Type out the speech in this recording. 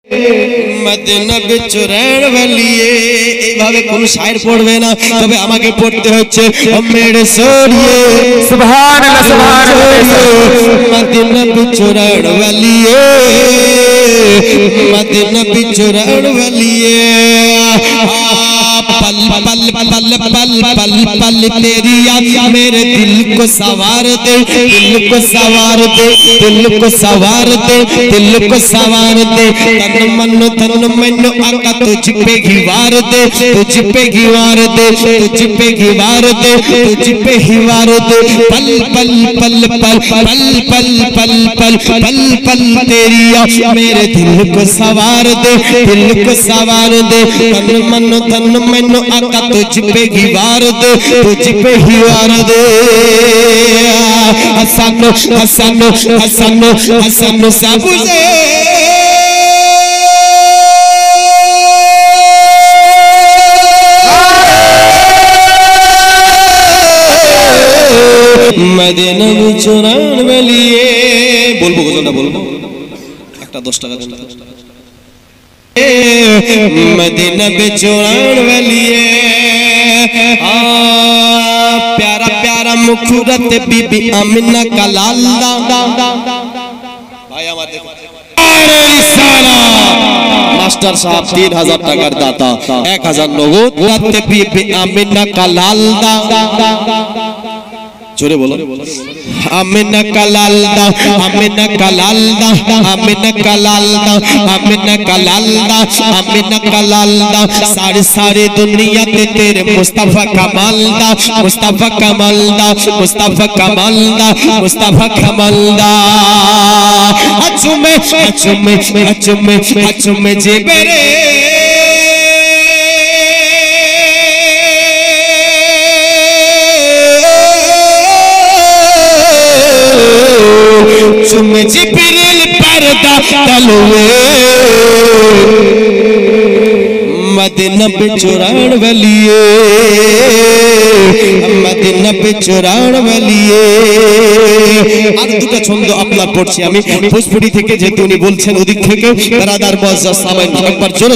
Medina বিচরণ বলিয়ে এইভাবে কোন শায়ের পড়বে না, তবে আমাকে পড়তে হচ্ছে ও মেরে সোরিয়ে সুবহানাল্লাহ সুবহানাল্লাহ। মদিনা বিচরণ বলিয়ে मदीना बिचरण वालिए पल पल पल पल पल पल तेरी याद मेरे दिल को सवार दे, दिल को सवार दे, दिल को सवार दे, दिल को सवार दे। तन मन आका तुझ पे घिवार दे, तुझ पे घिवार दे, तुझ पे घिवार दे, तुझ पे घिवार दे। पल पल पल पल पल पल पल पल पल पल तेरी याद मेरे दिल को सवार दे, दिल को सवार दे। तन मन आका तुझ पे घिवार दे, तुझ पे घिवार दे। हसन हसन हसन हसन साबुजे मदीना बिचरण वालिए बोलबो गजलটা বলবো একটা 10 টাকা मदीना बिचरण वालिए प्यारा प्यारा मुखरत बीबी आमिना का लाल भाई हमारे देखो मास्टर साहब 3000 টাকার দাতা 1000 নগদ बीबी आमिना का लाल जोरे बोलो आमिना का लाल दा, आमिना का लाल दा, आमिना का लाल दा, आमिना का लाल दा, आमिना का लाल दा। सारी सारी दुनिया ते तेरे मुस्तफा कमाल दा, मुस्तफा कमाल दा, मुस्तफा कमाल दा, मुस्तफा कमाल दा। अचुमे जे बेरे चुमे जिब्रील पर्दा तलवे मदीना बिचरण वालिए, मदीना बिचरण वालिए। আর দুটো ছন্দ আপনার পড়ছি আমি ভোজপুরি থেকে, যেহেতু উনি বলছেন ওদিক থেকে। বেরাদার মুআজ্জাজ সামাইন একবার জোরে